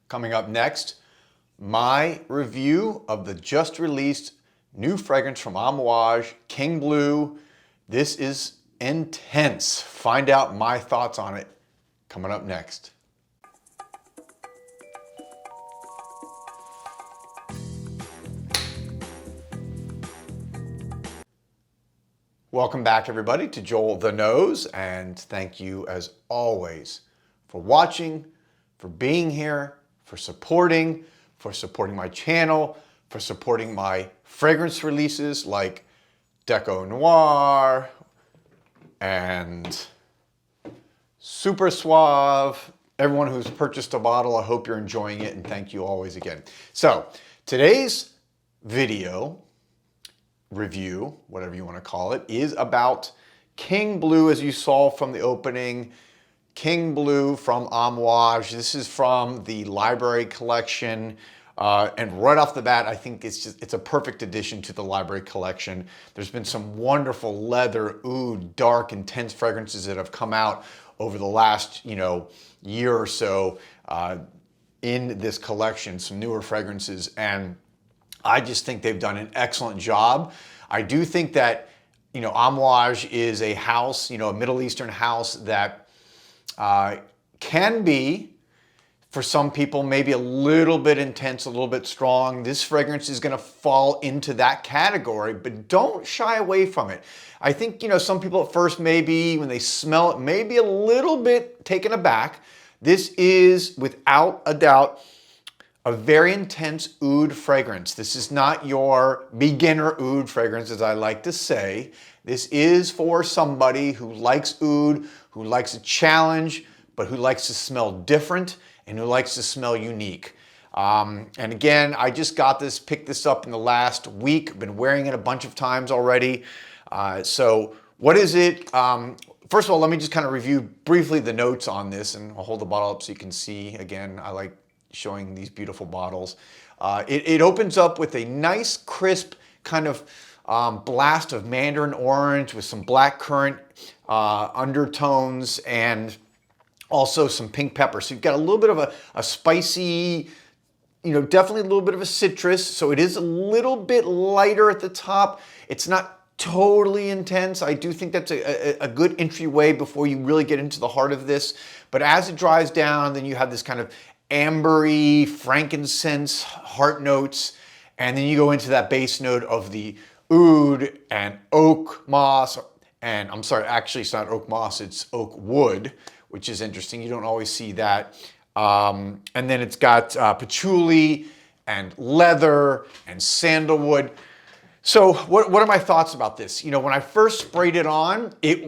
Coming up next, my review of the just released new fragrance from Amouage, King Blue. This is intense. Find out my thoughts on it coming up next. Welcome back, everybody, to Joel the Nose, and thank you as always for watching, for being here, for supporting my channel, for supporting my fragrance releases like Deco Noir and Super Suave. Everyone who's purchased a bottle, I hope you're enjoying it, and thank you always again. So today's video review, whatever you want to call it, is about King Blue, as you saw from the opening. King Blue from Amouage. This is from the library collection. And right off the bat, I think it's a perfect addition to the library collection. There's been some wonderful leather, oud, dark, intense fragrances that have come out over the last, year or so in this collection, some newer fragrances. And I just think they've done an excellent job. I do think that, Amouage is a house, a Middle Eastern house that can be, for some people, maybe a little bit intense, a little bit strong. This fragrance is going to fall into that category, but don't shy away from it. I think, some people at first maybe, when they smell it, maybe a little bit taken aback. This is, without a doubt, a very intense oud fragrance. This is not your beginner oud fragrance, as I like to say. This is for somebody who likes oud, who likes a challenge, but who likes to smell different and who likes to smell unique. And again, I just picked this up in the last week. I've been wearing it a bunch of times already. So what is it? First of all, let me just kind of review briefly the notes on this, and I'll hold the bottle up so you can see. Again, I like showing these beautiful bottles. It opens up with a nice, crisp kind of blast of mandarin orange with some black currant undertones and also some pink pepper. So you've got a little bit of a spicy, definitely a little bit of a citrus. So it is a little bit lighter at the top. It's not totally intense. I do think that's a good entryway before you really get into the heart of this. But as it dries down, then you have this kind of ambery, frankincense, heart notes, and then you go into that base note of the oud and oak moss, and I'm sorry, actually it's not oak moss, it's oak wood, which is interesting. You don't always see that. And then it's got patchouli and leather and sandalwood. So what are my thoughts about this? When I first sprayed it on, it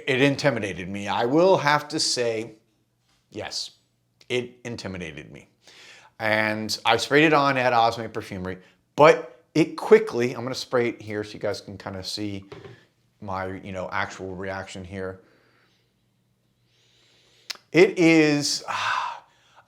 intimidated me. I will have to say, yes. It intimidated me. And I sprayed it on at Osme Perfumery, but it quickly, I'm gonna spray it here so you guys can kind of see my, actual reaction here. It is,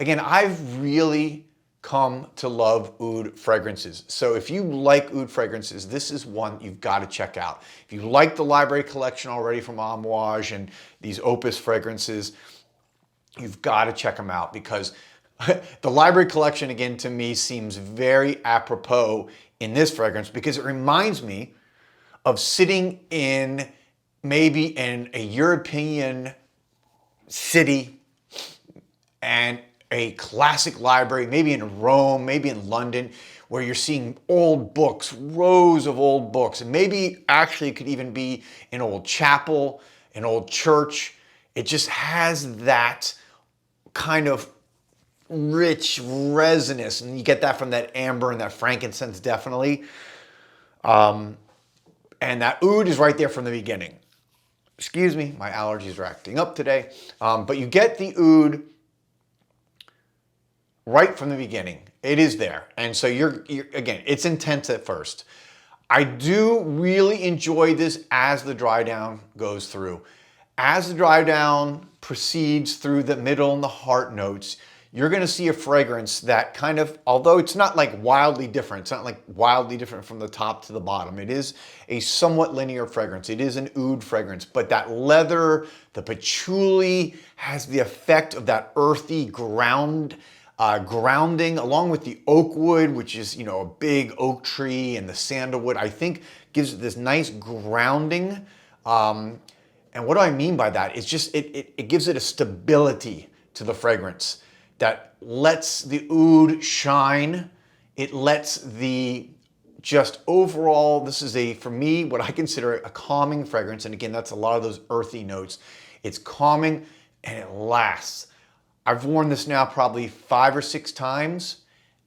again, I've really come to love oud fragrances. So if you like oud fragrances, this is one you've got to check out. If you like the library collection already from Amouage and these Opus fragrances, you've got to check them out, because the library collection, again, to me seems very apropos in this fragrance, because it reminds me of sitting maybe in a European city and a classic library, maybe in Rome, maybe in London, where you're seeing old books, rows of old books, and maybe actually it could even be an old chapel, an old church. It just has that kind of rich resinous, and you get that from that amber and that frankincense, definitely. And that oud is right there from the beginning. Excuse me, my allergies are acting up today. But you get the oud right from the beginning. It is there. And so you're again, it's intense at first. I do really enjoy this as the dry down goes through. As the dry down proceeds through the middle and the heart notes, you're going to see a fragrance that kind of, although it's not like wildly different, it's not like wildly different from the top to the bottom. It is a somewhat linear fragrance. It is an oud fragrance, but that leather, the patchouli has the effect of that earthy ground grounding, along with the oak wood, which is, you know, a big oak tree, and the sandalwood, I think gives it this nice grounding. And what do I mean by that? It's just, it gives it a stability to the fragrance that lets the oud shine. It lets the just overall, this is a, for me, what I consider a calming fragrance. And again, that's a lot of those earthy notes. It's calming and it lasts. I've worn this now probably 5 or 6 times,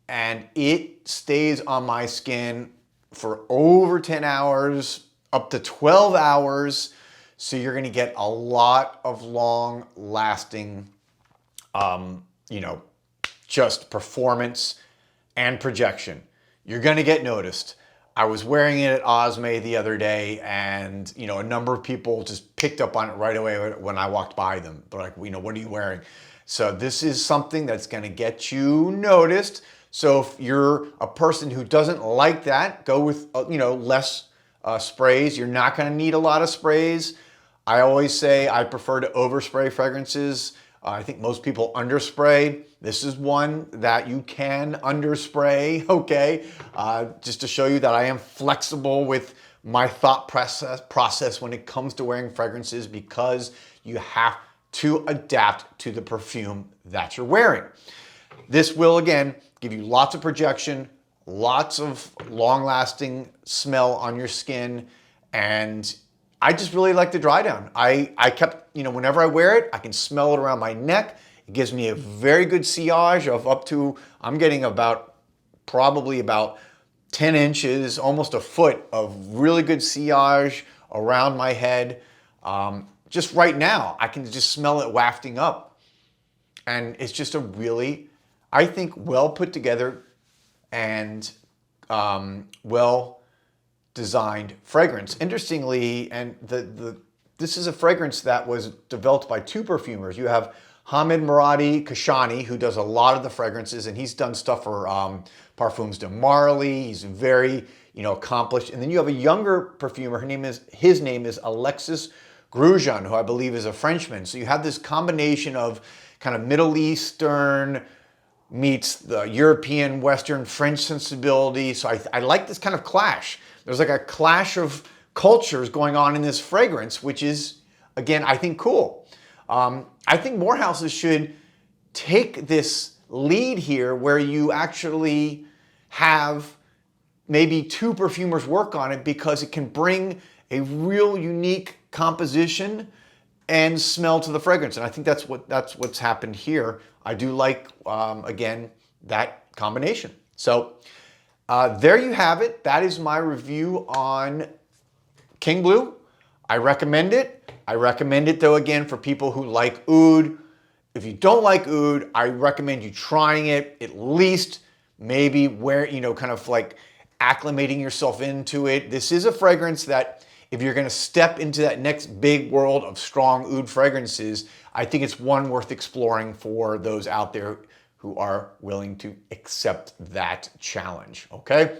and it stays on my skin for over 10 hours, up to 12 hours. So you're gonna get a lot of long lasting, you know, just performance and projection. You're gonna get noticed. I was wearing it at Osme the other day, and you know, a number of people just picked up on it right away when I walked by them. They're like, you know, what are you wearing? So this is something that's gonna get you noticed. So if you're a person who doesn't like that, go with, you know, less sprays. You're not gonna need a lot of sprays. I always say I prefer to overspray fragrances. I think most people underspray. This is one that you can underspray, okay? Just to show you that I am flexible with my thought process when it comes to wearing fragrances, because you have to adapt to the perfume that you're wearing. This will, again, give you lots of projection, lots of long-lasting smell on your skin, and I just really like the dry down. I kept, you know, whenever I wear it, I can smell it around my neck. It gives me a very good sillage of up to, I'm getting about, probably about 10 inches, almost a foot of really good sillage around my head. Just right now, I can just smell it wafting up. And it's just a really, I think, well put together and well designed fragrance. Interestingly, and this is a fragrance that was developed by 2 perfumers. You have Hamid Muradi Kashani, who does a lot of the fragrances, and he's done stuff for Parfums de Marly. He's very, you know, accomplished. And then you have a younger perfumer. His name is Alexis Grosjean, who I believe is a Frenchman. So you have this combination of kind of Middle Eastern meets the European, Western, French sensibility. So I like this kind of clash. There's like a clash of cultures going on in this fragrance, which is, again, I think cool. I think more houses should take this lead here, where you actually have maybe 2 perfumers work on it, because it can bring a real unique composition and smell to the fragrance. And I think that's what's happened here. I do like, again, that combination. So there you have it. That is my review on King Blue. I recommend it. I recommend it, though, again, for people who like oud. If you don't like oud, I recommend you trying it, at least maybe kind of like acclimating yourself into it. This is a fragrance that, if you're gonna step into that next big world of strong oud fragrances, I think it's one worth exploring for those out there who are willing to accept that challenge, okay?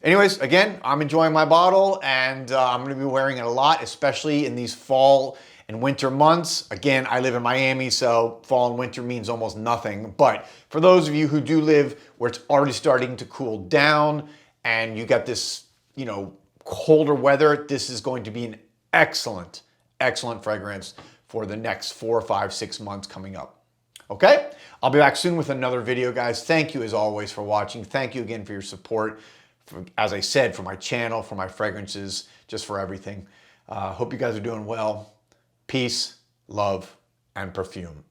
Anyways, again, I'm enjoying my bottle, and I'm gonna be wearing it a lot, especially in these fall and winter months. Again, I live in Miami, so fall and winter means almost nothing. But for those of you who do live where it's already starting to cool down and you got this, you know, colder weather, this is going to be an excellent, excellent fragrance for the next 4, 5, 6 months coming up. Okay? I'll be back soon with another video, guys. Thank you as always for watching. Thank you again for your support. As I said, for my channel, for my fragrances, just for everything. Hope you guys are doing well. Peace, love, and perfume.